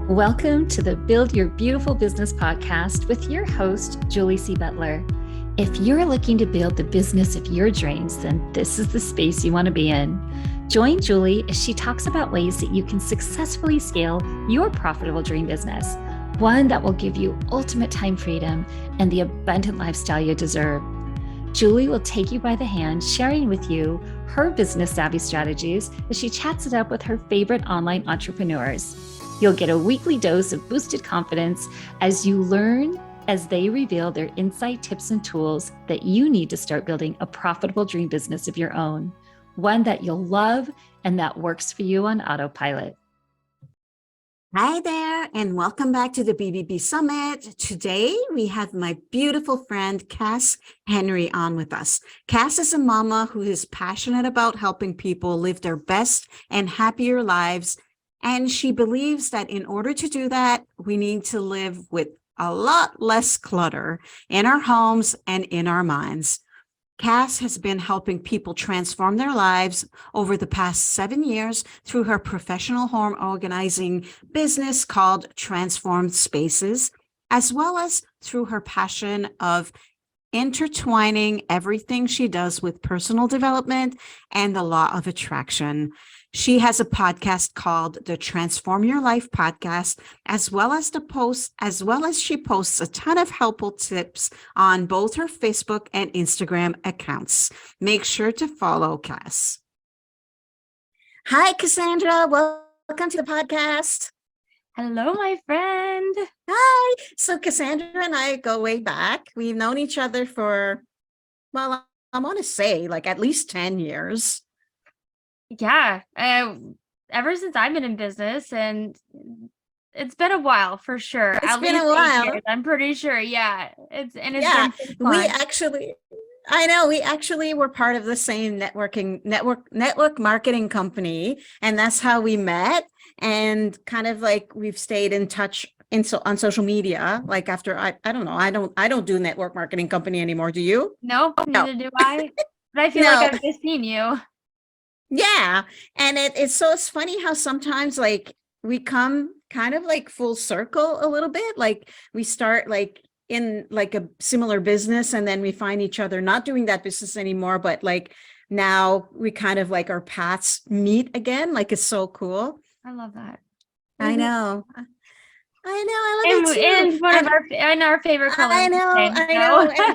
Welcome to the Build Your Beautiful Business podcast with your host, Julie C. Butler. If you're looking to build the business of your dreams, then this is the space you want to be in. Join Julie as she talks about ways that you can successfully scale your profitable dream business, one that will give you ultimate time freedom and the abundant lifestyle you deserve. Julie will take you by the hand, sharing with you her business savvy strategies as she chats it up with her favorite online entrepreneurs. You'll get a weekly dose of boosted confidence as you learn as they reveal their insight, tips, and tools that you need to start building a profitable dream business of your own, one that you'll love and that works for you on autopilot. Hi there, and welcome back to the BBB Summit. Today, we have my beautiful friend, Cass Henry, on with us. Cass is a mama who is passionate about helping people live their best and happier lives. And she believes that in order to do that, we need to live with a lot less clutter in our homes and in our minds. Cass has been helping people transform their lives over the past 7 years through her professional home organizing business called Transformed Spaces, as well as through her passion of intertwining everything she does with personal development and the law of attraction. She has a podcast called the Transform Your Life podcast, as well as she posts a ton of helpful tips on both her Facebook and Instagram accounts. Make sure to follow Cass. Hi, Cassandra. Welcome to the podcast. Hello, my friend. Hi. So Cassandra and I go way back. We've known each other for, well, I want to say like at least 10 years. Yeah, ever since I've been in business, and it's been a while for sure. It's At been least a while. 8 years, I'm pretty sure. Yeah, it's been We actually were part of the same network marketing company, and that's how we met. And kind of like we've stayed in touch on social media. Like after I don't know, I don't do network marketing company anymore. Do you? No, neither do I. But I feel No. like I've just seen you. Yeah. And it's funny how sometimes like we come kind of like full circle a little bit. Like we start like in like a similar business and then we find each other not doing that business anymore, but like now we kind of like our paths meet again. Like it's so cool. I love that. I know. I love it too. And one of our favorite colors. I know.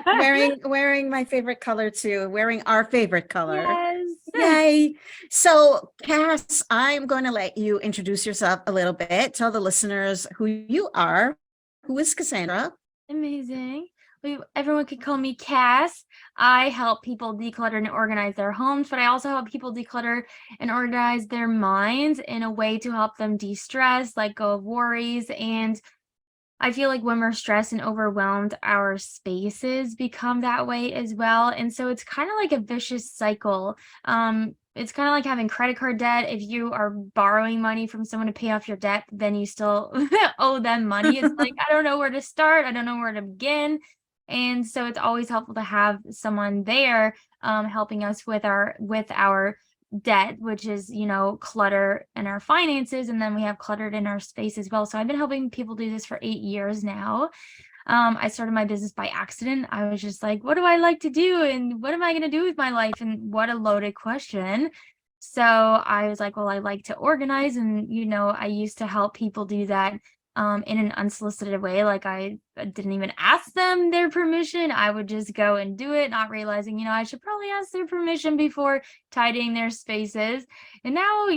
And wearing my favorite color too. Wearing our favorite color. Yes. Yay. So, Cass, I'm going to let you introduce yourself a little bit. Tell the listeners who you are. Who is Cassandra? Amazing. Everyone can call me Cass. I help people declutter and organize their homes, but I also help people declutter and organize their minds in a way to help them de-stress, let go of worries. And I feel like when we're stressed and overwhelmed, our spaces become that way as well. And so it's kind of like a vicious cycle. It's kind of like having credit card debt. If you are borrowing money from someone to pay off your debt, then you still owe them money. It's like, I don't know where to start. I don't know where to begin. And so it's always helpful to have someone there helping us with our debt, which is, clutter in our finances. And then we have cluttered in our space as well. So I've been helping people do this for 8 years now. I started my business by accident. I was just like, what do I like to do? And what am I going to do with my life? And what a loaded question. So I was like, well, I like to organize. And, I used to help people do that in an unsolicited way. Like I didn't even ask them their permission. I would just go and do it, not realizing, I should probably ask their permission before tidying their spaces. And now,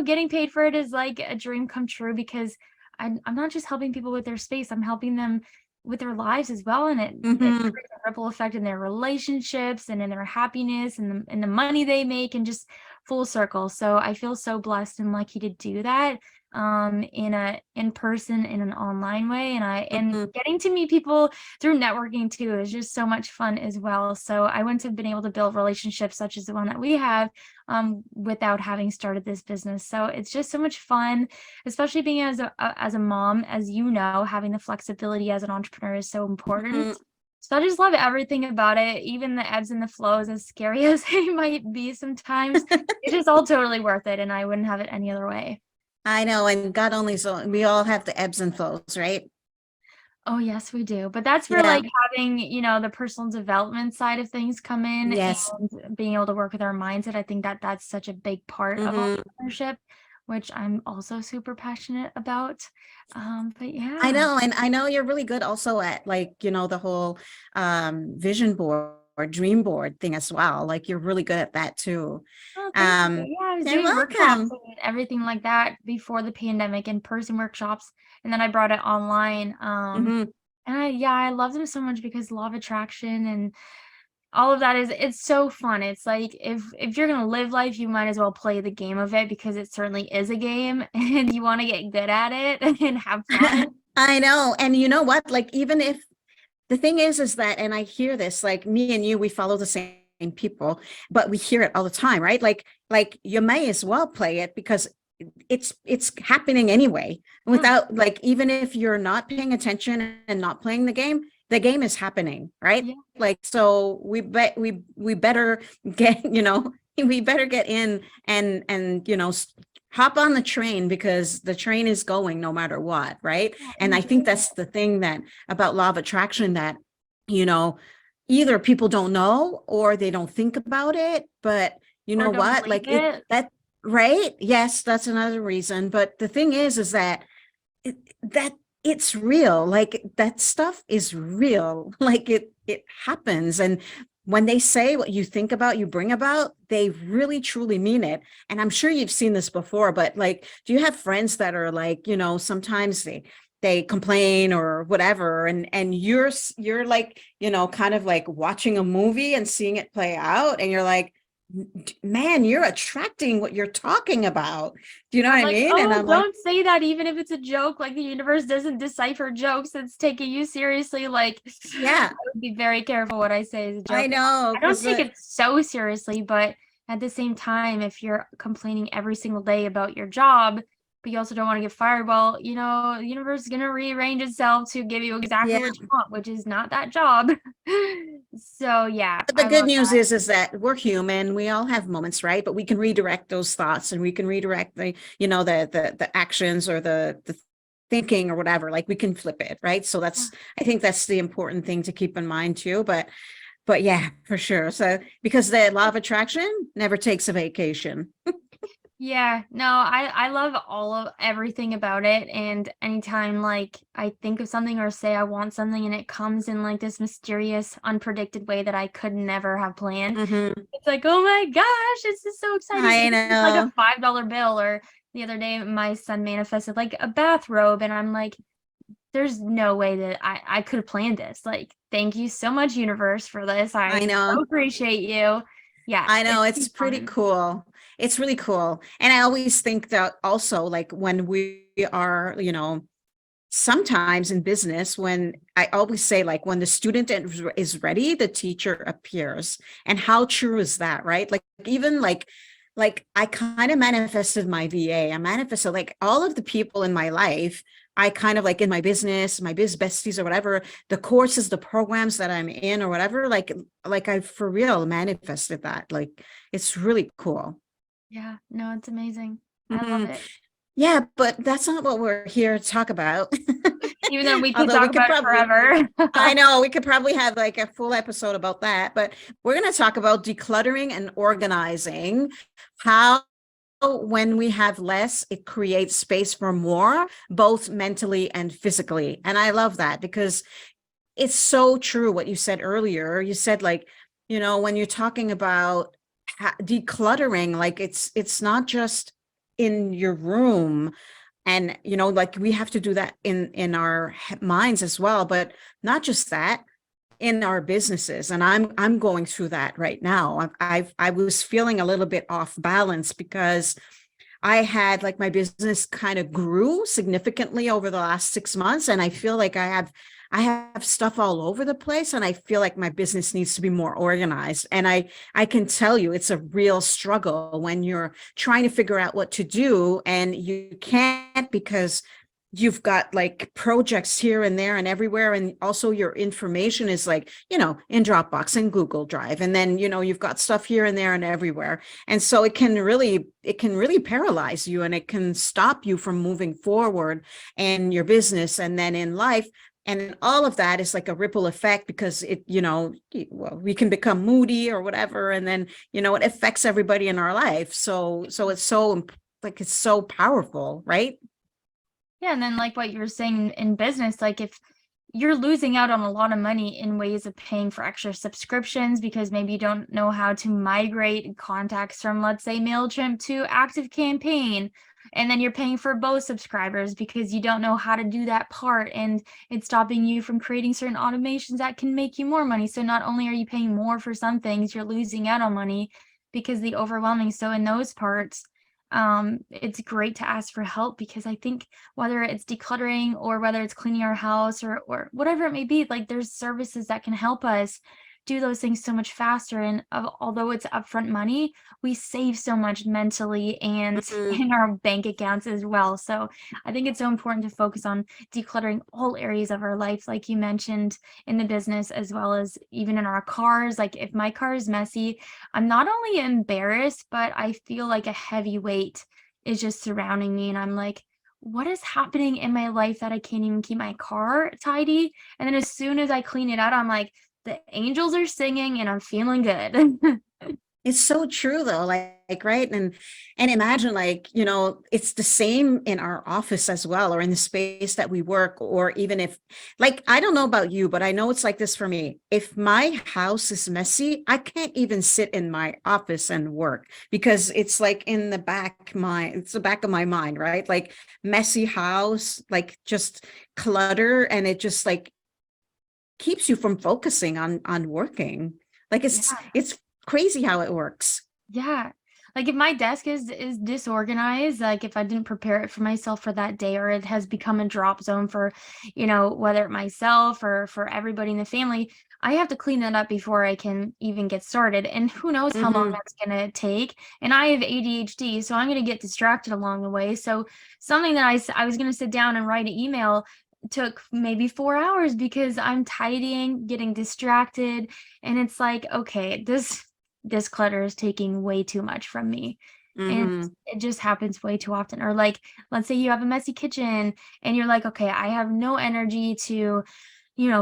getting paid for it is like a dream come true because I'm not just helping people with their space. I'm helping them with their lives as well. And it creates a ripple effect in their relationships and in their happiness and the money they make and just full circle. So I feel so blessed and lucky to do that in person, in an online way. And getting to meet people through networking too is just so much fun as well. So I wouldn't have been able to build relationships such as the one that we have without having started this business. So it's just so much fun, especially being as a mom. As you know, having the flexibility as an entrepreneur is so important. So I just love everything about it, even the ebbs and the flows, as scary as they might be sometimes. It's just all totally worth it, and I wouldn't have it any other way. I know, and God only so we all have the ebbs and flows, right? Oh, yes, we do. But that's where Yeah. like having, the personal development side of things come in Yes. and being able to work with our mindset. I think that that's such a big part of Hmm. entrepreneurship, which I'm also super passionate about. But I yeah. know, and I know you're really good also at like, the whole vision board or dream board thing as well. Like you're really good at that too. Oh, thank you. Um, Yeah, I was you're doing workshops welcome. and everything like that before the pandemic, in-person workshops, and then I brought it online. Hmm. And I love them so much because law of attraction and all of that it's so fun. It's like if you're gonna live life, you might as well play the game of it because it certainly is a game and you want to get good at it and have fun. I know. And you know what? Like, even if the thing is that, and I hear this, like me and you, we follow the same people, but we hear it all the time, right? Like you may as well play it because it's happening anyway Yeah, without like, even if you're not paying attention and not playing the game is happening, right? yeah, Like, so we better get, we better get in and hop on the train because the train is going no matter what, right? yeah, And I enjoy think it. that's the thing that about law of attraction, that you know either people don't know or they don't think about it, but you Or know don't what, believe like it it. that right, yes, that's another reason, but the thing is that that it's real, like that stuff is real, like it happens. And when they say what you think about, you bring about, they really truly mean it. And I'm sure you've seen this before, but like, do you have friends that are like, sometimes they complain or whatever, and you're like, kind of like watching a movie and seeing it play out, and you're like, man, you're attracting what you're talking about. Do you know I'm what I like, mean? And oh, I'm like, don't say that even if it's a joke. Like the universe doesn't decipher jokes. It's taking you seriously. Like I yeah, would be very careful what I say as a I joke. know, I don't because take it so seriously, but at the same time, if you're complaining every single day about your job, but you also don't want to get fired, well, the universe is gonna rearrange itself to give you exactly yeah. what you want, which is not that job. So yeah, But the I good love news that. is that we're human. We all have moments, right? But we can redirect those thoughts, and we can redirect the actions or the thinking or whatever. Like we can flip it, right? So Yeah. I think that's the important thing to keep in mind too. But yeah, for sure. So because the law of attraction never takes a vacation. Yeah, no, I love all of everything about it. And anytime like I think of something or say I want something and it comes in like this mysterious, unpredicted way that I could never have planned, Hmm. it's like, oh my gosh, this is so exciting. I Even if it's like a know. $5 bill, or the other day my son manifested like a bathrobe, and I'm like, there's no way that I could have planned this. Like, thank you so much, universe, for this. I I so know. appreciate you. Yeah, I know, it's it's pretty fun. cool. It's really cool. And I always think that also, like when we are, sometimes in business, when I always say, like, when the student is ready, the teacher appears. And how true is that, right? Like, even like I kind of manifested my VA. I manifested like all of the people in my life. I kind of like in my business, my biz besties or whatever, the courses, the programs that I'm in or whatever, like I for real manifested that. Like it's really cool. Yeah, no, it's amazing. I love Mhm. it. Yeah, but that's not what we're here to talk about. Even though we could Although we talk could about it probably, forever. I know we could probably have like a full episode about that, but we're going to talk about decluttering and organizing, how when we have less, it creates space for more, both mentally and physically. And I love that because it's so true what you said earlier. You said like, when you're talking about decluttering, like it's not just in your room, and like we have to do that in our minds as well, but not just that, in our businesses. And I'm going through that right now. I was feeling a little bit off balance because I had like my business kind of grew significantly over the last 6 months. And I feel like I have stuff all over the place, and I feel like my business needs to be more organized. And I can tell you it's a real struggle when you're trying to figure out what to do and you can't because you've got like projects here and there and everywhere. And also your information is like, in Dropbox and Google Drive. And then, you've got stuff here and there and everywhere. And so it can really paralyze you, and it can stop you from moving forward in your business and then in life. And all of that is like a ripple effect, because we can become moody or whatever. And then, it affects everybody in our life. So it's so powerful, right? Yeah, and then like what you were saying in business, like if you're losing out on a lot of money in ways of paying for extra subscriptions because maybe you don't know how to migrate contacts from, let's say, MailChimp to ActiveCampaign, and then you're paying for both subscribers because you don't know how to do that part, and it's stopping you from creating certain automations that can make you more money. So not only are you paying more for some things, you're losing out on money because the overwhelming. So in those parts, it's great to ask for help, because I think whether it's decluttering or whether it's cleaning our house or whatever it may be, like there's services that can help us do those things so much faster. And although it's upfront money, we save so much mentally and Mhm. in our bank accounts as well. So I think it's so important to focus on decluttering all areas of our life, like you mentioned, in the business as well as even in our cars. Like if my car is messy, I'm not only embarrassed, but I feel like a heavy weight is just surrounding me. And I'm like, what is happening in my life that I can't even keep my car tidy? And then as soon as I clean it out, I'm like, the angels are singing and I'm feeling good. It's so true though, like right. And imagine, like, it's the same in our office as well, or in the space that we work, or even if, like, I don't know about you, but I know it's like this for me. If my house is messy, I can't even sit in my office and work, because it's like it's the back of my mind, right? Like messy house, like just clutter, and it just like keeps you from focusing on working. Like Yeah. it's crazy how it works. Yeah. Like if my desk is disorganized, like if I didn't prepare it for myself for that day, or it has become a drop zone for, whether it myself or for everybody in the family, I have to clean that up before I can even get started. And who knows how long Hmm. that's gonna take. And I have ADHD, so I'm gonna get distracted along the way. So something that I was gonna sit down and write an email took maybe 4 hours because I'm tidying, getting distracted, and it's like, okay, this clutter is taking way too much from me. And Hmm. it just happens way too often. Or like, let's say you have a messy kitchen and you're like, okay, I have no energy to,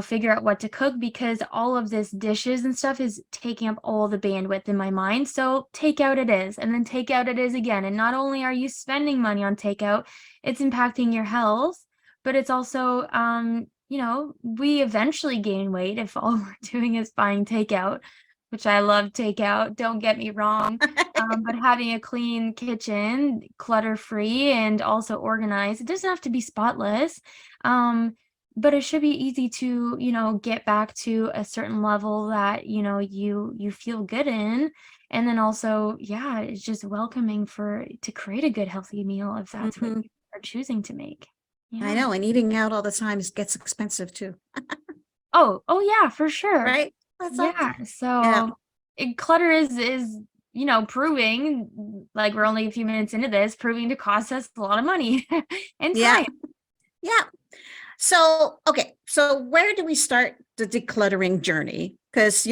figure out what to cook because all of this dishes and stuff is taking up all the bandwidth in my mind. So takeout it is, and then takeout it is again. And not only are you spending money on takeout, it's impacting your health, but it's also, we eventually gain weight if all we're doing is buying takeout, which I love takeout, don't get me wrong. But having a clean kitchen, clutter-free and also organized, it doesn't have to be spotless. But it should be easy to, get back to a certain level that, you feel good in. And then also, yeah, it's just welcoming to create a good healthy meal if that's what Hmm. you are choosing to make. I Yeah. know, and eating out all the time gets expensive too, Oh yeah, for sure. right? That's all. Yeah, Yeah, so clutter is proving, like we're only a few minutes into this, proving to cost us a lot of money and yeah, time. yeah. So, okay, so where do we start the decluttering journey? Because,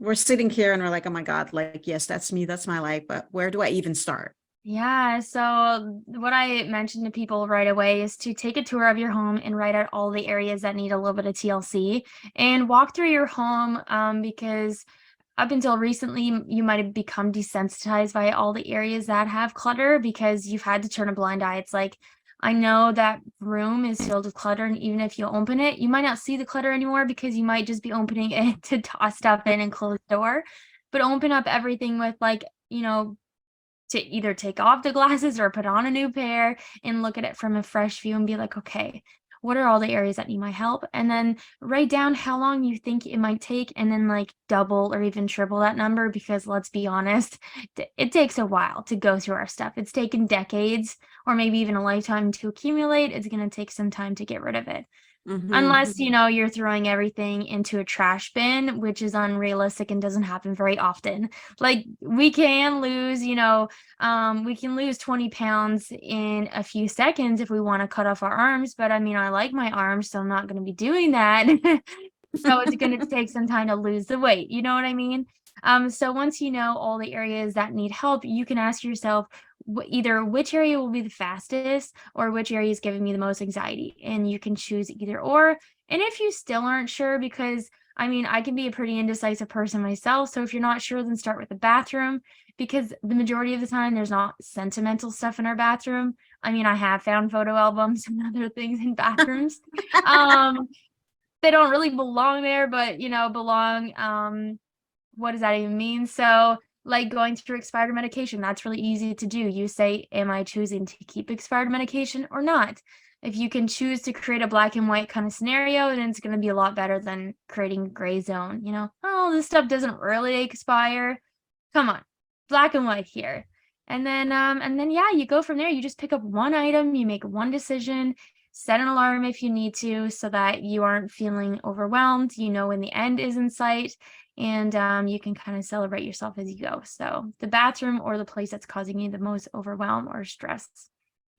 we're sitting here and we're like, oh my God, like, yes, that's me, that's my life, but where do I even start? Yeah, so what I mentioned to people right away is to take a tour of your home and write out all the areas that need a little bit of TLC and walk through your home, because up until recently, you might have become desensitized by all the areas that have clutter because you've had to turn a blind eye. It's like, I know that room is filled with clutter, and even if you open it, you might not see the clutter anymore because you might just be opening it to toss stuff in and close the door. But open up everything with, like, to either take off the glasses or put on a new pair and look at it from a fresh view and be like, okay, what are all the areas that need my help? And then write down how long you think it might take, and then like double or even triple that number, because let's be honest, it takes a while to go through our stuff. It's taken decades or maybe even a lifetime to accumulate. It's going to take some time to get rid of it. Unless, Mhm. you're throwing everything into a trash bin, which is unrealistic and doesn't happen very often. Like we can lose 20 pounds in a few seconds if we want to cut off our arms. But I mean, I like my arms, so I'm not going to be doing that. So it's going to take some time to lose the weight. You know what I mean? So once you know all the areas that need help, you can ask yourself either which area will be the fastest or which area is giving me the most anxiety. And you can choose either or. And if you still aren't sure, because I mean, I can be a pretty indecisive person myself. So if you're not sure, then start with the bathroom, because the majority of the time there's not sentimental stuff in our bathroom. I mean, I have found photo albums and other things in bathrooms. Um, they don't really belong there, but belong. What does that even mean? So, like going through expired medication, that's really easy to do. You say, am I choosing to keep expired medication or not? If you can choose to create a black and white kind of scenario, then it's going to be a lot better than creating gray zone. Oh, this stuff doesn't really expire. Come on, black and white here. And then yeah, you go from there. You just pick up one item, you make one decision, set an alarm if you need to, so that you aren't feeling overwhelmed. When the end is in sight, and you can kind of celebrate yourself as you go. So the bathroom or the place that's causing you the most overwhelm or stress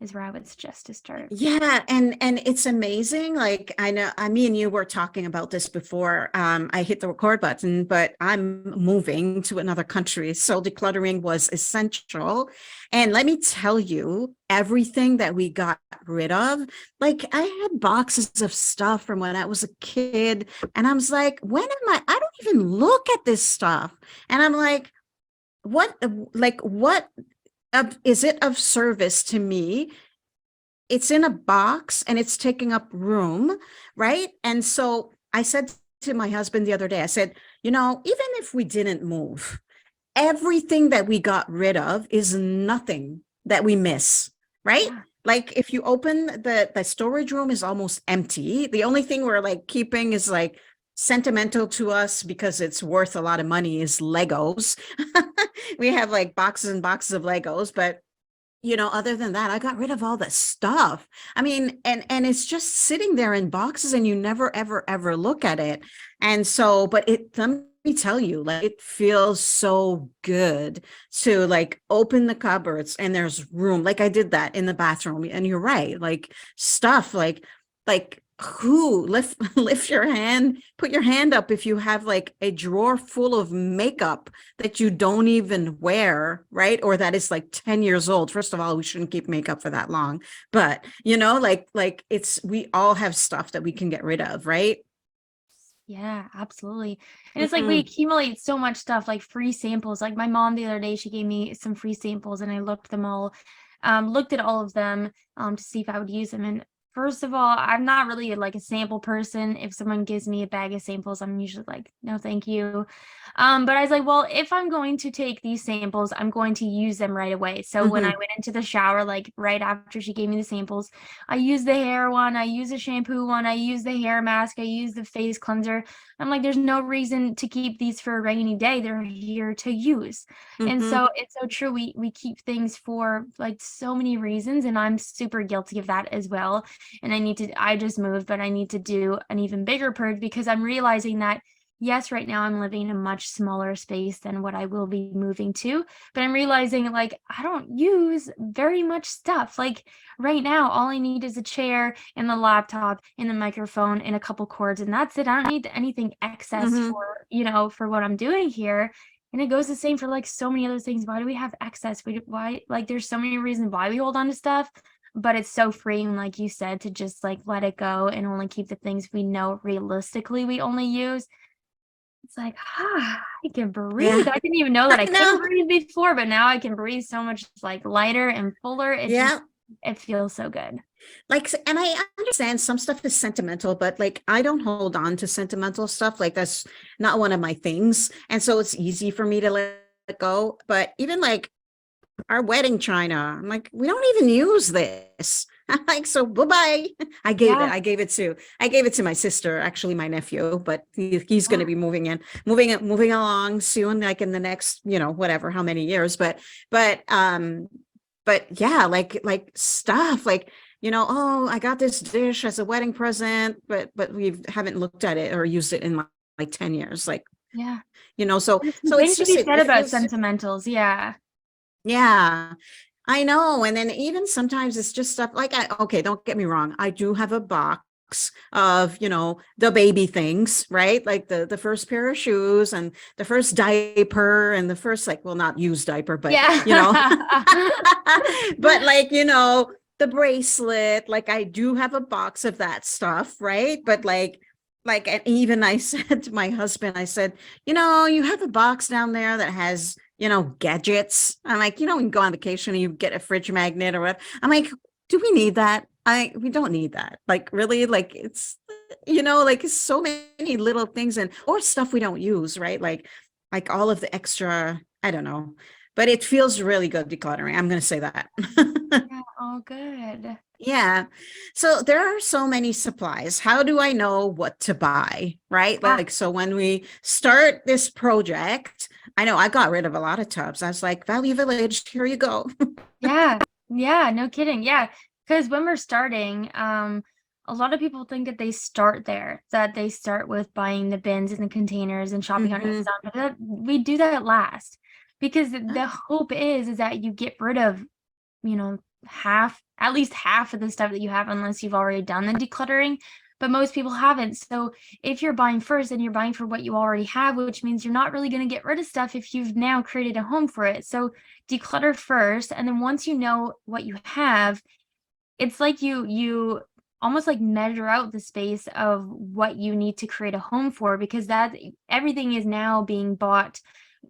is where I would suggest to start. Yeah, and it's amazing. Like I know, me and you were talking about this before I hit the record button, but I'm moving to another country, so decluttering was essential. And let me tell you, everything that we got rid of, like I had boxes of stuff from when I was a kid, and I was like, when am I don't even look at this stuff. And I'm like, what is it of service to me? It's in a box and it's taking up room, right? And so I said to my husband the other day, I said, even if we didn't move, everything that we got rid of is nothing that we miss, right? Yeah. Like if you open the storage room is almost empty. The only thing we're like keeping is like sentimental to us because it's worth a lot of money is Legos. We have like boxes and boxes of Legos, but other than that, I got rid of all the stuff. I mean, and it's just sitting there in boxes and you never, ever, ever look at it. And so, but let me tell you, like it feels so good to like open the cupboards and there's room. Like I did that in the bathroom. And you're right, like stuff like who lift your hand, put your hand up if you have like a drawer full of makeup that you don't even wear, right? Or that is like 10 years old. First of all, we shouldn't keep makeup for that long. But like it's we all have stuff that we can get rid of, right? Yeah, absolutely. And it's like we Mhm. accumulate so much stuff, like free samples. Like my mom the other day, she gave me some free samples and I looked at all of them to see if I would use them. And first of all, I'm not really like a sample person. If someone gives me a bag of samples, I'm usually like, no, thank you. But I was like, well, if I'm going to take these samples, I'm going to use them right away. So when I Mhm. went into the shower, like right after she gave me the samples, I used the hair one, I used the shampoo one, I used the hair mask, I used the face cleanser. I'm like, there's no reason to keep these for a rainy day. They're here to use. And Mhm. so it's so true. We keep things for like so many reasons, and I'm super guilty of that as well. And I just moved, but I need to do an even bigger purge because I'm realizing that yes, right now I'm living in a much smaller space than what I will be moving to, but I'm realizing like I don't use very much stuff. Like right now, all I need is a chair and the laptop and the microphone and a couple cords, and that's it. I don't need anything excess Mhm. for what I'm doing here. And it goes the same for like so many other things. Why do we have excess? Why, like, there's so many reasons why we hold on to stuff, but it's so freeing, like you said, to just like let it go and only keep the things we know realistically we only use. It's like, I can breathe. Yeah. I didn't even know that I I couldn't know. breathe before, but now I can breathe so much like lighter and fuller. Yeah. It feels so good. Like, and I understand some stuff is sentimental, but like I don't hold on to sentimental stuff. Like that's not one of my things. And so it's easy for me to let it go. But even like our wedding china, I'm like, we don't even use this. I'm like, so bye-bye. Yeah. I gave it to my sister, actually my nephew, but he's going to Yeah. be moving along soon, like in the next, whatever, how many years. But yeah, like stuff like, oh, I got this dish as a wedding present, but we haven't looked at it or used it in like 10 years. Like, Yeah. There's so something it's to just, be said it about feels, sentimentals. Yeah. yeah, I know. And then even sometimes it's just stuff like, okay, don't get me wrong. I do have a box of, the baby things, right? Like the first pair of shoes and the first diaper and the first, like, well, not used diaper, but, Yeah. but like, the bracelet, like I do have a box of that stuff, right? But and even I said to my husband, I said, you have a box down there that has, gadgets. I'm like, we can go on vacation and you get a fridge magnet or what. I'm like, do we need that? We don't need that. Like, really, like it's, like so many little things or stuff we don't use, right? Like all of the extra, I don't know, but it feels really good decluttering. I'm going to say that. Yeah. Oh, good. Yeah. So there are so many supplies. How do I know what to buy? Right. Ah, Like, so when we start this project, I know I got rid of a lot of tubs. I was like, Value Village, here you go. yeah. Yeah. No kidding. Yeah. Because when we're starting, a lot of people think that they start there, that they start with buying the bins and the containers and shopping on Mhm. Amazon, but we do that last because the hope is that you get rid of, at least half of the stuff that you have, unless you've already done the decluttering. But most people haven't. So if you're buying first, then you're buying for what you already have, which means you're not really going to get rid of stuff if you've now created a home for it. So declutter first, and then once you know what you have, it's like you almost like measure out the space of what you need to create a home for, because that everything is now being bought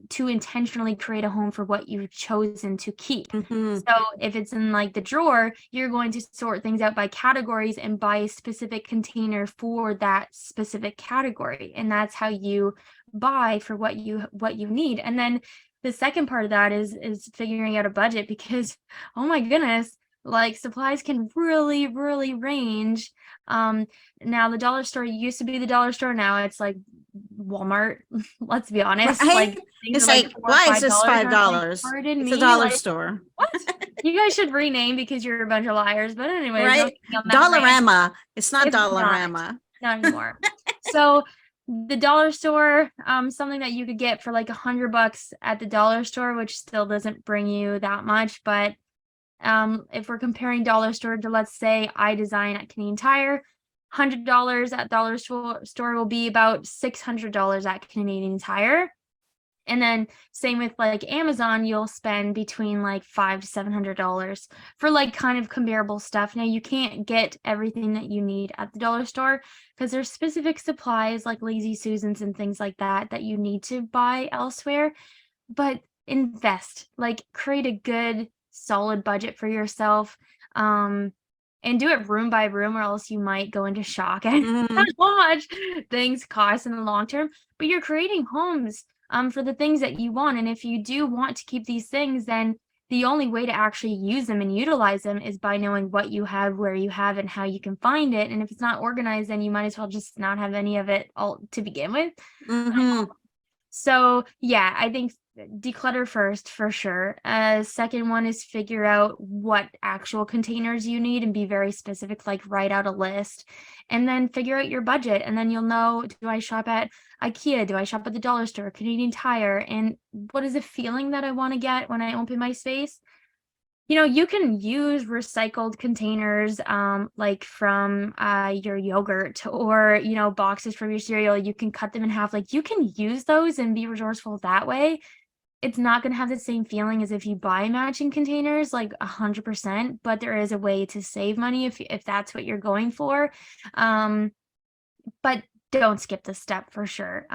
to intentionally create a home for what you've chosen to keep. Mhm. So if it's in like the drawer, you're going to sort things out by categories and buy a specific container for that specific category. And that's how you buy for what you need. And then the second part of that is figuring out a budget, because oh my goodness, like supplies can really, really range. Now the dollar store used to be the dollar store. Now it's like Walmart. Let's be honest. Like Right. things It's are like like, four or why is five this dollars. And I'm like, $5? pardon It's a me. dollar Like, store. what? You guys should rename because you're a bunch of liars. But anyways, no Right. kidding on that rant. Dollarama. It's not It's Dollarama. not anymore. So the dollar store, something that you could get for like $100 at the dollar store, which still doesn't bring you that much. But if we're comparing dollar store to, let's say, iDesign at Canadian Tire, $100 at dollar store will be about $600 at Canadian Tire. And then same with like Amazon, you'll spend between like $500 to $700 for like kind of comparable stuff. Now you can't get everything that you need at the dollar store because there's specific supplies like Lazy Susans and things like that that you need to buy elsewhere. But invest, like create a good solid budget for yourself. And do it room by room, or else you might go into shock at how Mhm. much things cost in the long term. But you're creating homes for the things that you want. And if you do want to keep these things, then the only way to actually use them and utilize them is by knowing what you have, where you have, and how you can find it. And if it's not organized, then you might as well just not have any of it all to begin with. Mhm. So yeah, I think declutter first for sure. Second one is figure out what actual containers you need and be very specific, like write out a list, and then figure out your budget. And then you'll know, do I shop at IKEA? Do I shop at the dollar store, Canadian Tire? And what is the feeling that I want to get when I open my space? You can use recycled containers, like from your yogurt, or boxes from your cereal. You can cut them in half. Like you can use those and be resourceful that way. It's not going to have the same feeling as if you buy matching containers, like 100%, but there is a way to save money if that's what you're going for. But don't skip this step for sure.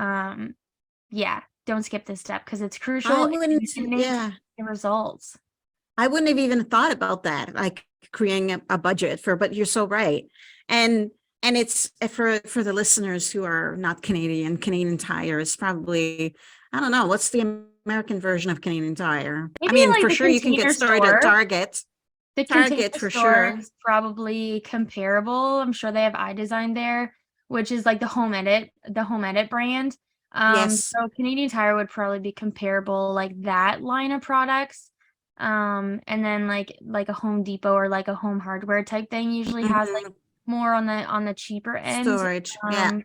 Yeah, don't skip this step because it's I crucial if wouldn't, you can maintain yeah, the results. I wouldn't have even thought about that, like creating a budget but you're so right. And it's for the listeners who are not Canadian Tire is probably, I don't know, what's the American version of Canadian Tire? I Maybe mean, like for the sure you can get container started at store. Target. The container Target for store sure. is probably comparable. I'm sure they have iDesign there, which is like the Home Edit brand. Yes. So Canadian Tire would probably be comparable, like that line of products. And then like a Home Depot or like a Home Hardware type thing usually has like Mhm. more on the cheaper end. Storage. Yeah.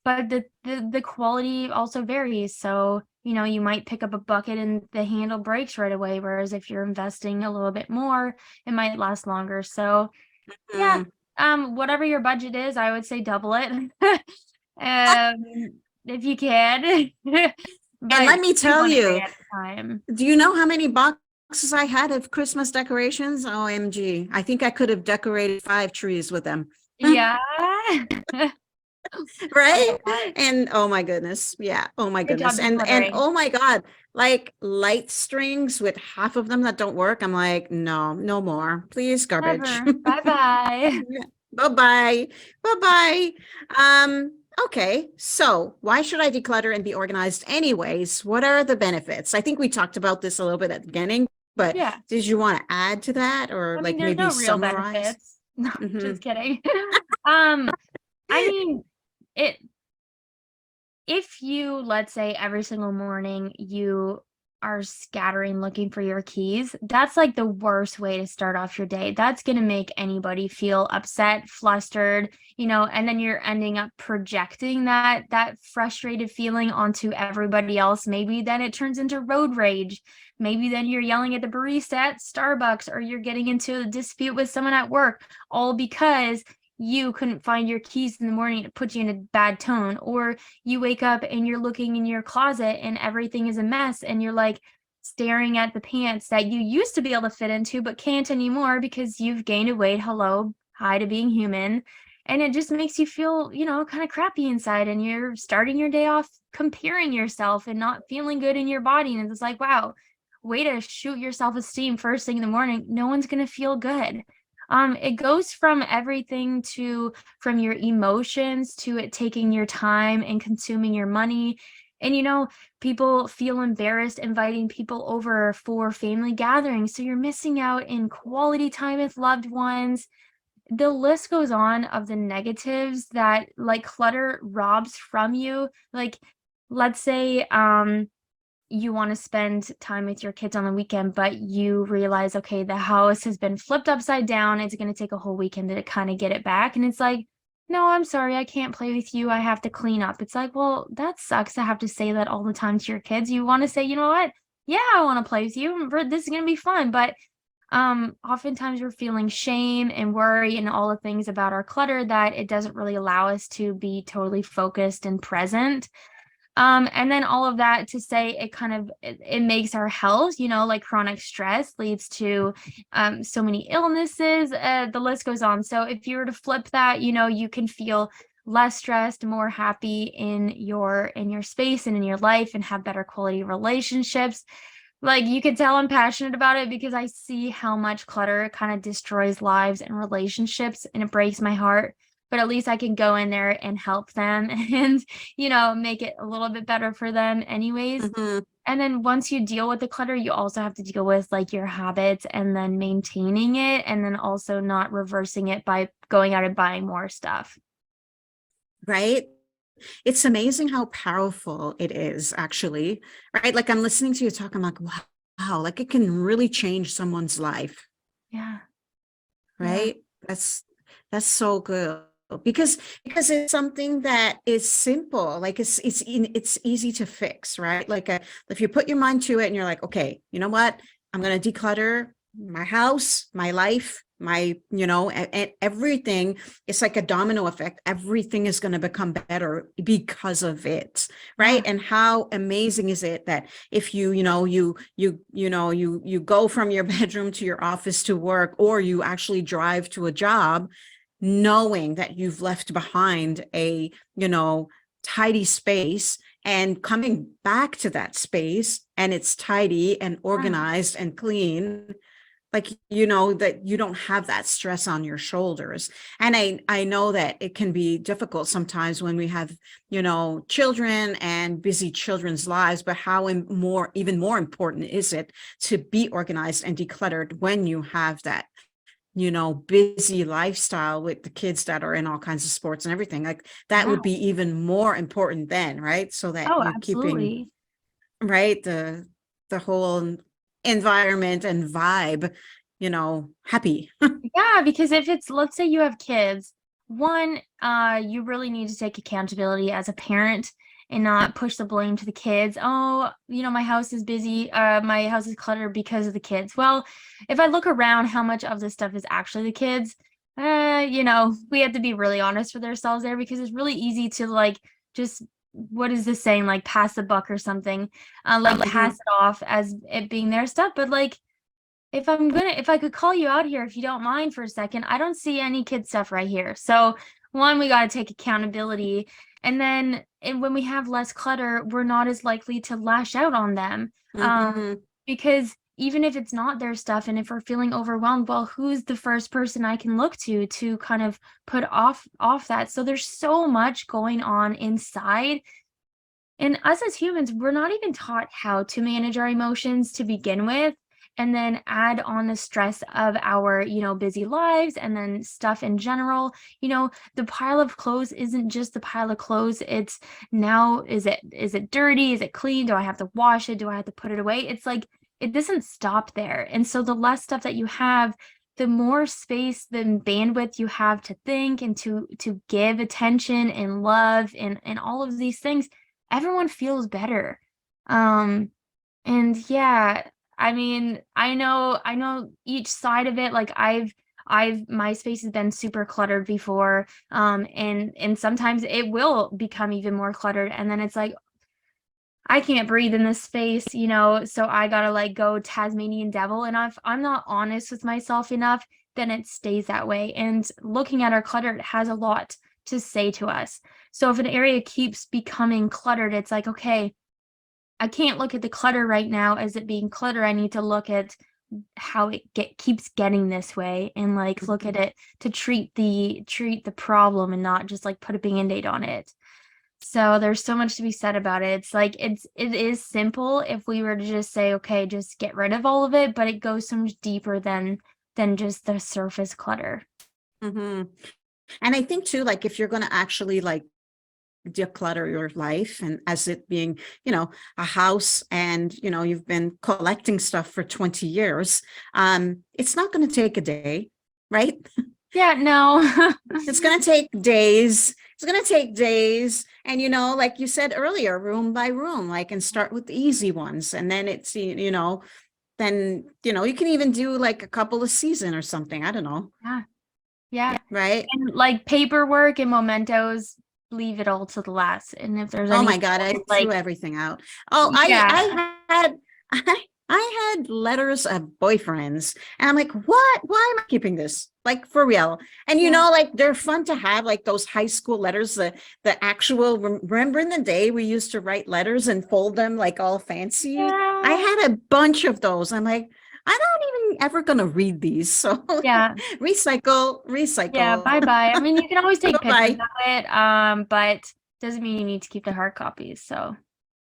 But the quality also varies. So, you might pick up a bucket and the handle breaks right away, whereas if you're investing a little bit more, it might last longer. So, yeah, Mm. whatever your budget is, I would say double it. If you can. And But let me save tell on it right you, at the time. do you know how many boxes I had of Christmas decorations? OMG. I think I could have decorated 5 trees with them. Yeah. A Right? lot. And oh my goodness. Yeah. Oh my Good goodness. job And decluttering. oh my God, like light strings with half of them that don't work. I'm like, no, no more. Please, garbage. Never. Bye-bye. Bye-bye. Bye-bye. Okay. So why should I declutter and be organized anyways? What are the benefits? I think we talked about this a little bit at the beginning, but Yeah. did you want to add to that or I mean, like there's maybe no real summarize? benefits. No, Mhm. just kidding. Um, I mean, it if you, let's say every single morning you are scattering looking for your keys, that's like the worst way to start off your day. That's going to make anybody feel upset, flustered, and then you're ending up projecting that frustrated feeling onto everybody else. Maybe then it turns into road rage. Maybe then you're yelling at the barista at Starbucks or you're getting into a dispute with someone at work, all because you couldn't find your keys in the morning. It put you in a bad tone. Or you wake up and you're looking in your closet and everything is a mess and you're like staring at the pants that you used to be able to fit into but can't anymore because you've gained a weight. Hello, hi to being human. And it just makes you feel, kind of crappy inside, and you're starting your day off comparing yourself and not feeling good in your body. And it's like, wow, way to shoot your self-esteem first thing in the morning. No one's going to feel good. It goes from everything from your emotions to it taking your time and consuming your money. And people feel embarrassed inviting people over for family gatherings. So you're missing out in quality time with loved ones. The list goes on of the negatives that like clutter robs from you. Like, let's say, you want to spend time with your kids on the weekend, but you realize, okay, the house has been flipped upside down. It's going to take a whole weekend to kind of get it back. And it's like, no, I'm sorry, I can't play with you. I have to clean up. It's like, well, that sucks to have to say that all the time to your kids. You want to say, you know what? Yeah, I want to play with you. This is going to be fun. But oftentimes we're feeling shame and worry and all the things about our clutter that it doesn't really allow us to be totally focused and present. And then all of that to say it makes our health, like chronic stress leads to so many illnesses. The list goes on. So if you were to flip that, you can feel less stressed, more happy in your space and in your life, and have better quality relationships. Like, you can tell I'm passionate about it because I see how much clutter kind of destroys lives and relationships, and it breaks my heart. But at least I can go in there and help them and, make it a little bit better for them anyways. Mhm. And then once you deal with the clutter, you also have to deal with like your habits and then maintaining it, and then also not reversing it by going out and buying more stuff. Right? It's amazing how powerful it is, actually, right? Like I'm listening to you talk, I'm like, wow, like it can really change someone's life, Yeah. Yeah. right? That's so good because it's something that is simple, like it's easy to fix, right? Like if you put your mind to it and you're like, okay, you know what? I'm going to declutter my house, my life, my, and everything. It's like a domino effect. Everything is going to become better because of it, right? Yeah. And how amazing is it that if you go from your bedroom to your office to work, or you actually drive to a job, knowing that you've left behind a, tidy space, and coming back to that space and it's tidy and Yeah. organized and clean, like, that you don't have that stress on your shoulders. And I know that it can be difficult sometimes when we have, children and busy children's lives, but how even more important is it to be organized and decluttered when you have that, busy lifestyle with the kids that are in all kinds of sports and everything. Like that Yeah. would be even more important then, right? So that Oh, you keeping, absolutely. right, the whole environment and vibe, happy. Yeah, because if it's, let's say you have kids, one, you really need to take accountability as a parent and not push the blame to the kids. Oh, my house is busy, my house is cluttered because of the kids. Well, if I look around how much of this stuff is actually the kids, we have to be really honest with ourselves there, because it's really easy to like just, what is this saying, like pass the buck or something, pass it off as it being their stuff. But like, if I could call you out here, if you don't mind for a second, I don't see any kid stuff right here. So one, we got to take accountability. And then when we have less clutter, we're not as likely to lash out on them. Because even if it's not their stuff, and if we're feeling overwhelmed, well, who's the first person I can look to kind of put off that? So there's so much going on inside. And us as humans, we're not even taught how to manage our emotions to begin with. And then add on the stress of our, busy lives, and then stuff in general. The pile of clothes isn't just the pile of clothes. It's now, is it dirty? Is it clean? Do I have to wash it? Do I have to put it away? It's like, it doesn't stop there. And so the less stuff that you have, the more space, the bandwidth you have to think and to give attention and love and all of these things, everyone feels better. And yeah, I mean, I know each side of it. Like my space has been super cluttered before. And sometimes it will become even more cluttered. And then it's like, I can't breathe in this space, so I gotta like go Tasmanian devil. And if I'm not honest with myself enough, then it stays that way. And looking at our clutter, it has a lot to say to us. So if an area keeps becoming cluttered, it's like, okay, I can't look at the clutter right now as it being clutter. I need to look at how it keeps getting this way, and like look at it to treat the problem, and not just like put a band-aid on it. So there's so much to be said about it. It's like it is simple if we were to just say, okay, just get rid of all of it, but it goes so much deeper than just the surface clutter. And I think too, like if you're going to actually like declutter your life, and as it being, a house, and, you've been collecting stuff for 20 years, it's not going to take a day, right? Yeah, no. It's going to take days. It's going to take days. And, like you said earlier, room by room, like, and start with the easy ones. And then it's, then, you can even do like a couple of season or something. I don't know. Yeah. Right. And like paperwork and mementos, leave it all to the last. And if there's oh my God, I threw everything out. I had letters of boyfriends, and I'm like, why am I keeping this? Like, for real. And like, they're fun to have, like those high school letters, the actual, remember in the day we used to write letters and fold them like all fancy. Yeah. I had a bunch of those. I'm like, I'm not even ever gonna read these. So yeah, recycle. Yeah, bye. I mean, you can always take pictures Bye. of it, but doesn't mean you need to keep the hard copies. So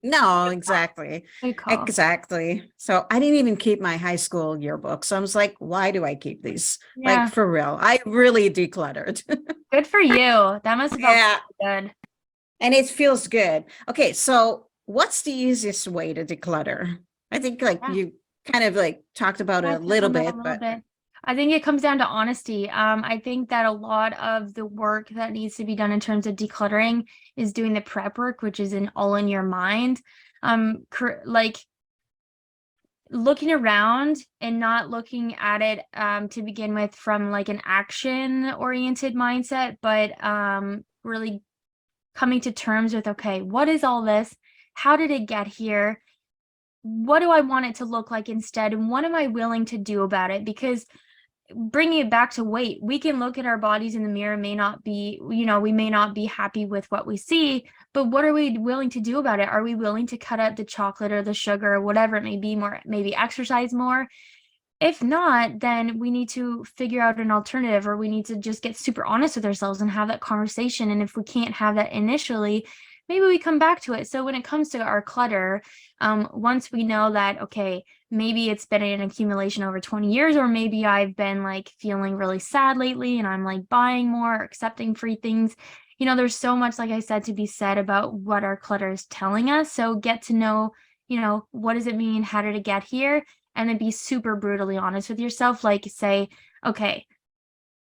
No, exactly. good call. Exactly. So I didn't even keep my high school yearbook. So I was like, why do I keep these? Yeah. Like, for real. I really decluttered. Good for you. That must have felt good. And it feels good. Okay, so what's the easiest way to declutter? I think like you kind of like talked about it a little bit, but I think it comes down to honesty. I think that a lot of the work that needs to be done in terms of decluttering is doing the prep work, which is all in your mind. Like looking around and not looking at it to begin with from like an action-oriented mindset, but really coming to terms with, okay, what is all this? How did it get here? What do I want it to look like instead? And what am I willing to do about it? Because bringing it back to weight, we can look at our bodies in the mirror, we may not be happy with what we see, but what are we willing to do about it? Are we willing to cut out the chocolate or the sugar or whatever it may be, more, maybe exercise more? If not, then we need to figure out an alternative, or we need to just get super honest with ourselves and have that conversation. And if we can't have that initially, maybe we come back to it. So when it comes to our clutter, once we know that, okay, maybe it's been an accumulation over 20 years, or maybe I've been like feeling really sad lately and I'm like buying more, accepting free things. There's so much, like I said, to be said about what our clutter is telling us. So get to know, what does it mean? How did it get here? and then be super brutally honest with yourself. Like say, okay,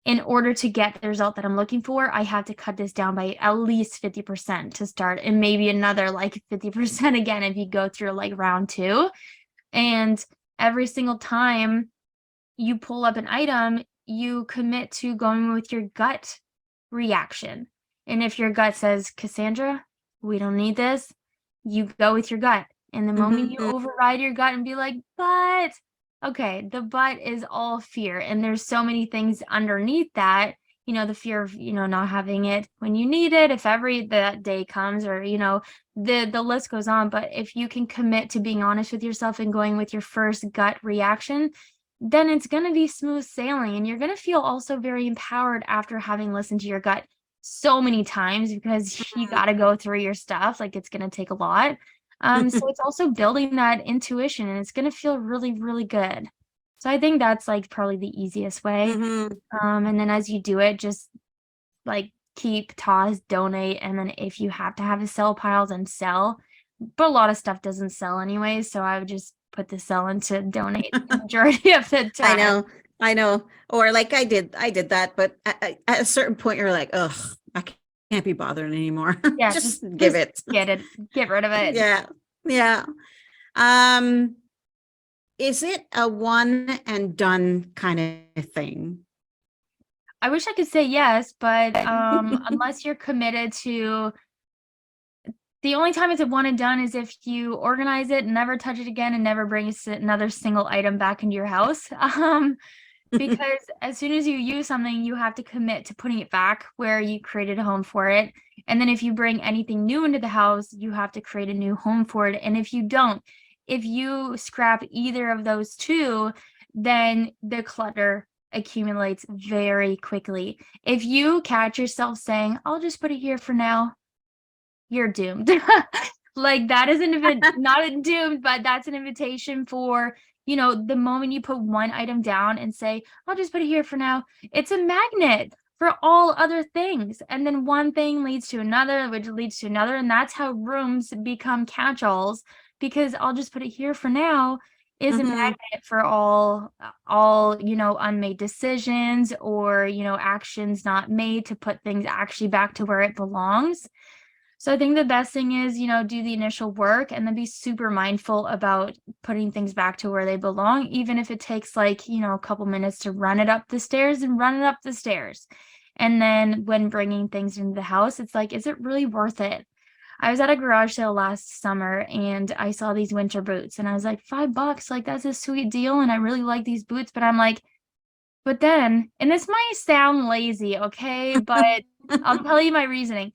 in order to get the result that I'm looking for, I have to cut this down by at least 50% to start, and maybe another like 50% again if you go through like round 2. And every single time you pull up an item, you commit to going with your gut reaction. And if your gut says, Cassandra, we don't need this, you go with your gut. And the moment you override your gut and be like, but, okay, the but is all fear. And there's so many things underneath that, the fear of, not having it when you need it, if that day comes, or, the list goes on. But if you can commit to being honest with yourself and going with your first gut reaction, then it's going to be smooth sailing, and you're going to feel also very empowered after having listened to your gut so many times, because you got to go through your stuff. Like, it's going to take a lot. So it's also building that intuition, and it's going to feel really, really good. So I think that's like probably the easiest way. And then as you do it, just like keep, toss, donate. And then if you have to have a sell pile, then sell. But a lot of stuff doesn't sell anyway. So I would just put the sell into donate the majority of the time. I know. Or like I did that, but at a certain point you're like, ugh, I can't be bothered anymore. Yeah, just give it. Get rid of it. Yeah. Yeah. Is it a one and done kind of thing? I wish I could say yes, but unless you're committed to, the only time it's a one and done is if you organize it, never touch it again, and never bring another single item back into your house. Because as soon as you use something, you have to commit to putting it back where you created a home for it. And then if you bring anything new into the house, you have to create a new home for it. And if you scrap either of those two, then the clutter accumulates very quickly. If you catch yourself saying, I'll just put it here for now, you're doomed. Like, that is not doomed, but that's an invitation for, the moment you put one item down and say, I'll just put it here for now, it's a magnet for all other things. And then one thing leads to another, which leads to another. And that's how rooms become catch-alls, because I'll just put it here for now is a magnet for all, unmade decisions, or, actions not made to put things actually back to where it belongs. So I think the best thing is, do the initial work, and then be super mindful about putting things back to where they belong, even if it takes like, a couple minutes to run it up the stairs. And then when bringing things into the house, it's like, is it really worth it? I was at a garage sale last summer and I saw these winter boots, and I was like, $5, like that's a sweet deal. And I really like these boots, but I'm like, but then, and this might sound lazy, okay, but I'll tell you my reasoning.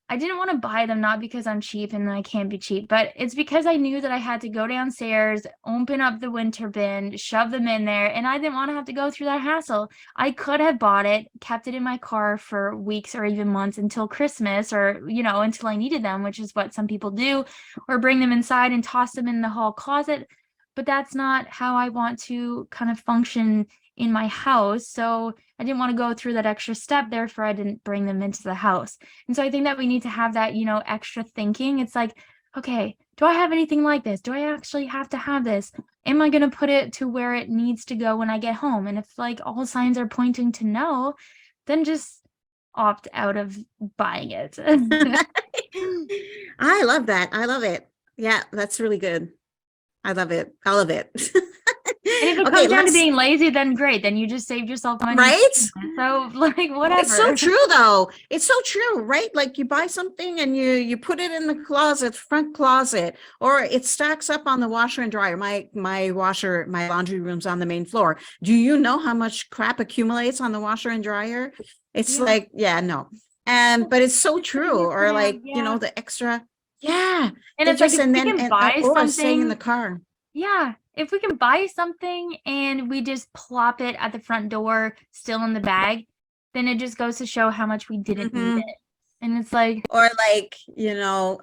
I didn't want to buy them, not because I'm cheap and I can't be cheap, but it's because I knew that I had to go downstairs, open up the winter bin, shove them in there, and I didn't want to have to go through that hassle. I could have bought it, kept it in my car for weeks or even months until Christmas, or, until I needed them, which is what some people do, or bring them inside and toss them in the hall closet. But that's not how I want to kind of function in my house. So I didn't want to go through that extra step, therefore I didn't bring them into the house. And so I think that we need to have that, extra thinking. It's like, okay, do I have anything like this? Do I actually have to have this? Am I going to put it to where it needs to go when I get home? And if like all signs are pointing to no, then just opt out of buying it. I love that. I love it. Yeah, that's really good. I love it. I love it. And if it comes down to being lazy, then great. Then you just saved yourself money. Right? So like, whatever. It's so true though. It's so true, right? Like you buy something and you put it in the closet, front closet, or it stacks up on the washer and dryer. My laundry room's on the main floor. Do you know how much crap accumulates on the washer and dryer? It's like, no. But it's so true. Or like, the extra. Yeah. And it's like, if we can buy something, staying in the car. Yeah. If we can buy something and we just plop it at the front door, still in the bag, then it just goes to show how much we didn't need it. And it's like, or like,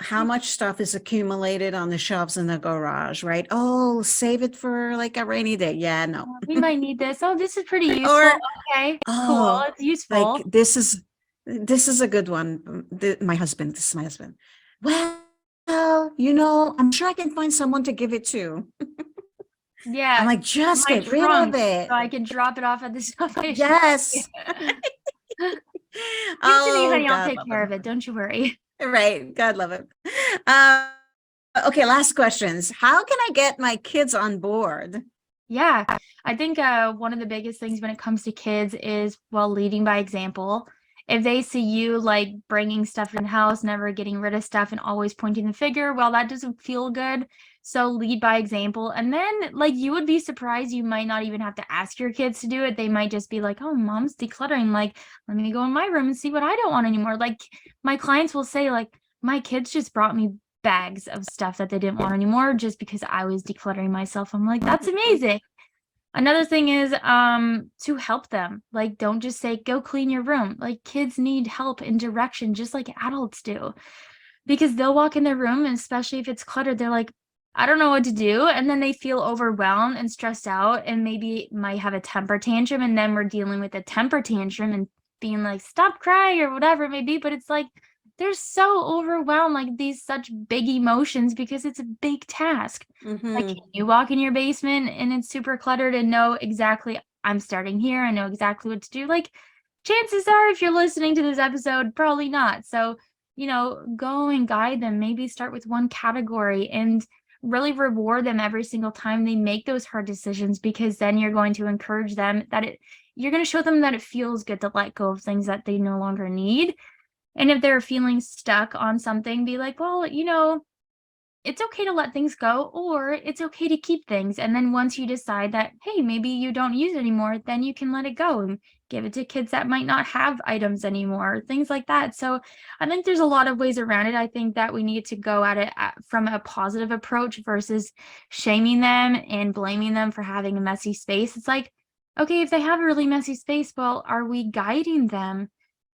how much stuff is accumulated on the shelves in the garage, right? Oh, save it for like a rainy day. Yeah, no. We might need this. Oh, this is pretty useful. Or, okay, cool. It's useful. Like this is a good one. This is my husband. Well, I'm sure I can find someone to give it to. Yeah. I'm like, just My get rid of trunk, it. so I can drop it off at the subway. Yes. Give it to me, Oh, honey. I'll God take love care it. of it. Don't you worry. Right. God love it. Um, okay, last questions. How can I get my kids on board? Yeah, I think one of the biggest things when it comes to kids is, well, leading by example. If they see you like bringing stuff in the house, never getting rid of stuff, and always pointing the finger, well, that doesn't feel good. So lead by example. And then, like, you would be surprised. You might not even have to ask your kids to do it. They might just be like, oh, mom's decluttering. Like, let me go in my room and see what I don't want anymore. Like, my clients will say, like, my kids just brought me bags of stuff that they didn't want anymore just because I was decluttering myself. I'm like, that's amazing. Another thing is to help them. Like, don't just say go clean your room. Like, kids need help and direction just like adults do. Because they'll walk in their room, and especially if it's cluttered, they're like, I don't know what to do. And then they feel overwhelmed and stressed out and maybe might have a temper tantrum. And then we're dealing with a temper tantrum and being like, stop crying or whatever it may be. But it's like, they're so overwhelmed, like these such big emotions because it's a big task. Like, Mhm. can you walk in your basement and it's super cluttered and know exactly, I'm starting here, I know exactly what to do? Like, chances are, if you're listening to this episode, probably not. So, go and guide them. Maybe start with one category and really reward them every single time they make those hard decisions, because then you're going to encourage them that you're going to show them that it feels good to let go of things that they no longer need. And if they're feeling stuck on something, be like, well, it's okay to let things go, or it's okay to keep things. And then once you decide that, hey, maybe you don't use it anymore, then you can let it go and give it to kids that might not have items anymore, things like that. So I think there's a lot of ways around it. I think that we need to go at it from a positive approach versus shaming them and blaming them for having a messy space. It's like, okay, if they have a really messy space, well, are we guiding them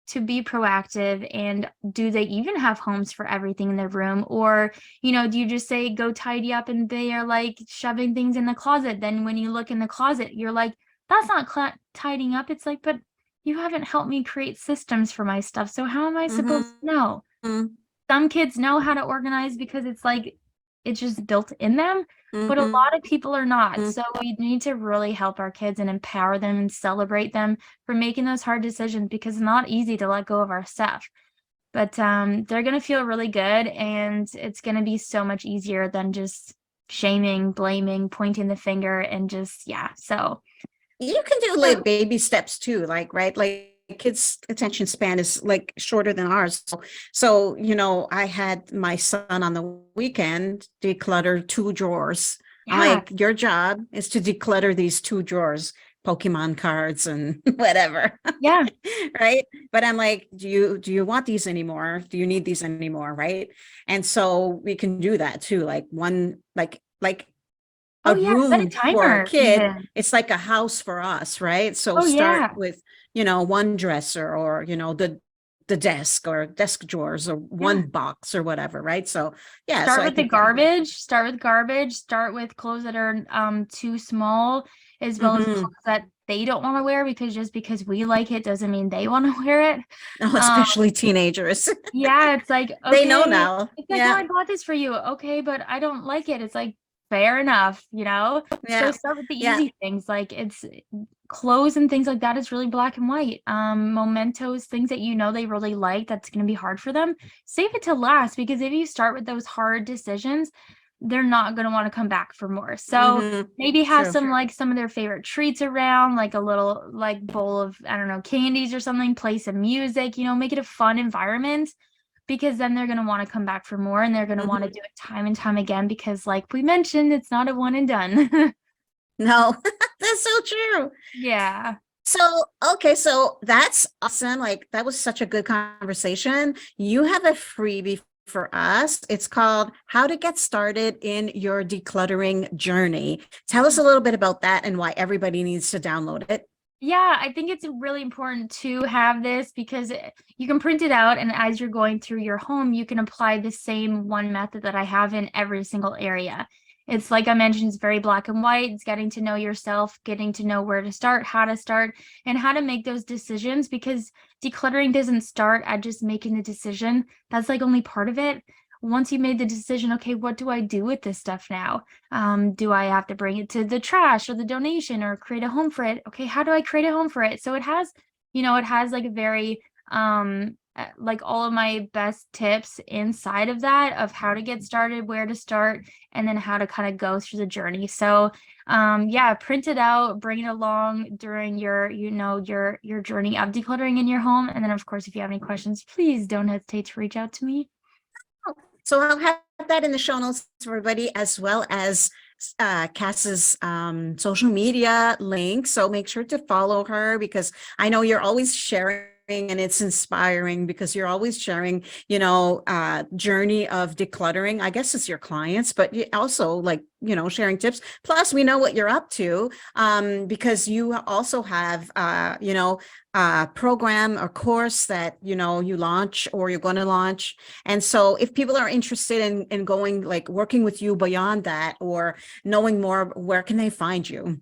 to be proactive? And do they even have homes for everything in their room? Or, do you just say go tidy up and they are like shoving things in the closet? Then when you look in the closet, you're like, that's not tidying up. It's like, but you haven't helped me create systems for my stuff, so how am I supposed to know? Mhm. Some kids know how to organize because it's like it's just built in them, but a Mhm. lot of people are not. Mhm. So we need to really help our kids and empower them and celebrate them for making those hard decisions, because it's not easy to let go of our stuff. But they're going to feel really good, and it's going to be so much easier than just shaming, blaming, pointing the finger, and just, yeah. So You can do like baby steps too, like, right? Like kids' attention span is like shorter than ours. So, I had my son on the weekend declutter 2 drawers. I'm yeah. like, your job is to declutter these 2 drawers, Pokemon cards and whatever. Yeah. Right. But I'm like, do you want these anymore? Do you need these anymore? Right. And so we can do that too. Like one, like Oh a yeah, set a room for a timer kid, even. it's like a house for us, right? So Oh start yeah. with, one dresser, or, the desk or desk drawers, or Yeah. one box or whatever, right? So yeah, so Start I with the think that. garbage. Start with garbage. Start with clothes that are too small, as well as Mhm. clothes that they don't want to wear, because just because we like it doesn't mean they want to wear it. Oh, Um, especially teenagers. yeah, it's like, They know okay, now. it's like, no, Yeah. I bought this for you. Okay, but I don't like it. It's like, fair enough. So Yeah. start with the Yeah. easy things. Like, it's clothes and things like that is really black and white. Mementos, things that they really like, that's going to be hard for them. Save it to last, because if you start with those hard decisions, they're not going to want to come back for more. So Hmm. maybe have True. some of their favorite treats around, like a little like bowl of, I don't know, candies or something, play some music, make it a fun environment, because then they're going to want to come back for more, and they're going to want to Hmm. do it time and time again, because like we mentioned, it's not a one and done. No, that's so true. Yeah. So, okay, so that's awesome. Like, that was such a good conversation. You have a freebie for us. It's called How to Get Started in Your Decluttering Journey. Tell us a little bit about that and why everybody needs to download it. Yeah, I think it's really important to have this, because you can print it out, and as you're going through your home, you can apply the same one method that I have in every single area. It's like I mentioned, it's very black and white. It's getting to know yourself, getting to know where to start, and how to make those decisions, because decluttering doesn't start at just making the decision. That's like only part of it. once you made the decision, okay, what do I do with this stuff now? Do I have to bring it to the trash or the donation or create a home for it? Okay, how do I create a home for it? So it has, it has like a very like all of my best tips inside of that, of how to get started, where to start, and then how to kind of go through the journey. So yeah, print it out, bring it along during your your journey of decluttering in your home. And then of course, if you have any questions, please don't hesitate to reach out to me. So I'll have that in the show notes for everybody, as well as Cass's social media link. So make sure to follow her, because I know you're always sharing, and it's inspiring because you're always sharing, journey of decluttering. I guess it's your clients, but you also like, sharing tips. Plus, we know what you're up to, because you also have, program or course that, you launch or you're going to launch. And so if people are interested in going, like working with you beyond that, or knowing more, where can they find you?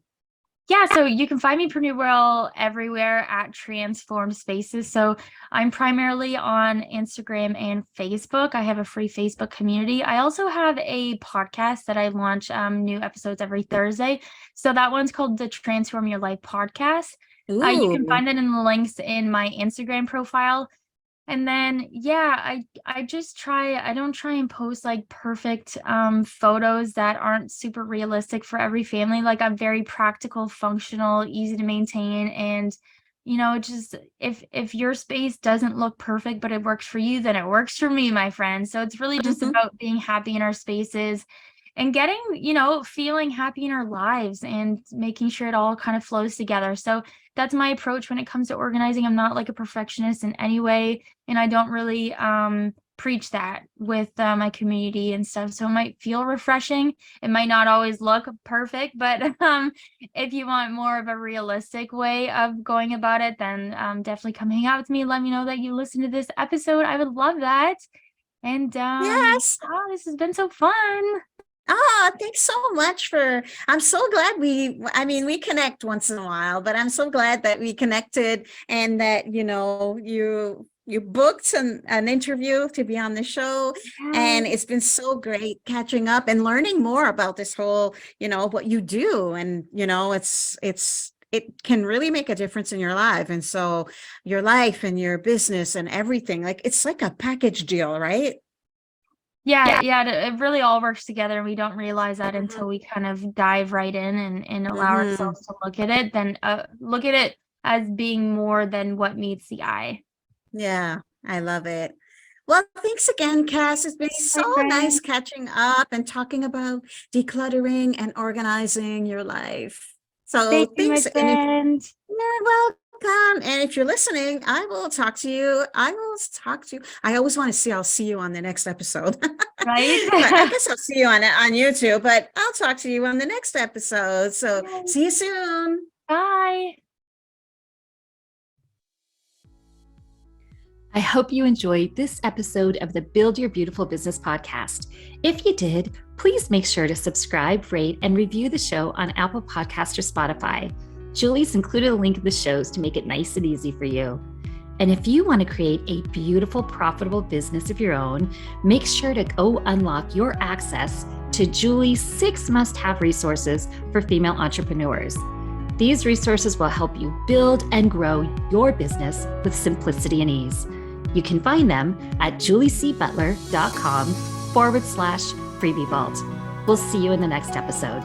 Yeah, so you can find me pretty well everywhere at Transform Spaces. So I'm primarily on Instagram and Facebook. I have a free Facebook community. I also have a podcast that I launch new episodes every Thursday. So that one's called the Transform Your Life podcast. You can Ooh. find it in the links in my Instagram profile. And then, yeah, I just I don't try and post like perfect photos that aren't super realistic for every family. Like I'm very practical, functional, easy to maintain. And, just if your space doesn't look perfect, but it works for you, then it works for me, my friend. So it's really just Mhm. about being happy in our spaces and getting, feeling happy in our lives and making sure it all kind of flows together. So that's my approach when it comes to organizing. I'm not like a perfectionist in any way, and I don't really preach that with my community and stuff. So it might feel refreshing. It might not always look perfect, but if you want more of a realistic way of going about it, then definitely come hang out with me. Let me know that you listened to this episode. I would love that. And Yes. this has been so fun. Thanks so much I'm so glad we connect once in a while, but I'm so glad that we connected, and that, you booked an interview to be on the show. And Yes. it's been so great catching up and learning more about this whole, what you do. And, it can really make a difference in your life. And so your life and your business and everything, like, it's like a package deal, right? Yeah, it really all works together, and we don't realize that until we kind of dive right in and allow Mhm. ourselves to look at it, then look at it as being more than what meets the eye. Yeah, I love it. Well, thanks again, Cass. It's been Thanks, so my nice friend. catching up and talking about decluttering and organizing your life. So Thank you, my thanks. And if friend. you're welcome. And if you're listening, I will talk to you. I will talk to you. I always want to see, I'll see you on the next episode. Right? But I guess I'll see you on YouTube, but I'll talk to you on the next episode. So Yay. see you soon. Bye. I hope you enjoyed this episode of the Build Your Beautiful Business podcast. If you did, please make sure to subscribe, rate, and review the show on Apple Podcasts or Spotify. Julie's included a link in the shows to make it nice and easy for you. And if you want to create a beautiful, profitable business of your own, make sure to go unlock your access to Julie's 6 must-have resources for female entrepreneurs. These resources will help you build and grow your business with simplicity and ease. You can find them at juliecbutler.com/freebie vault. We'll see you in the next episode.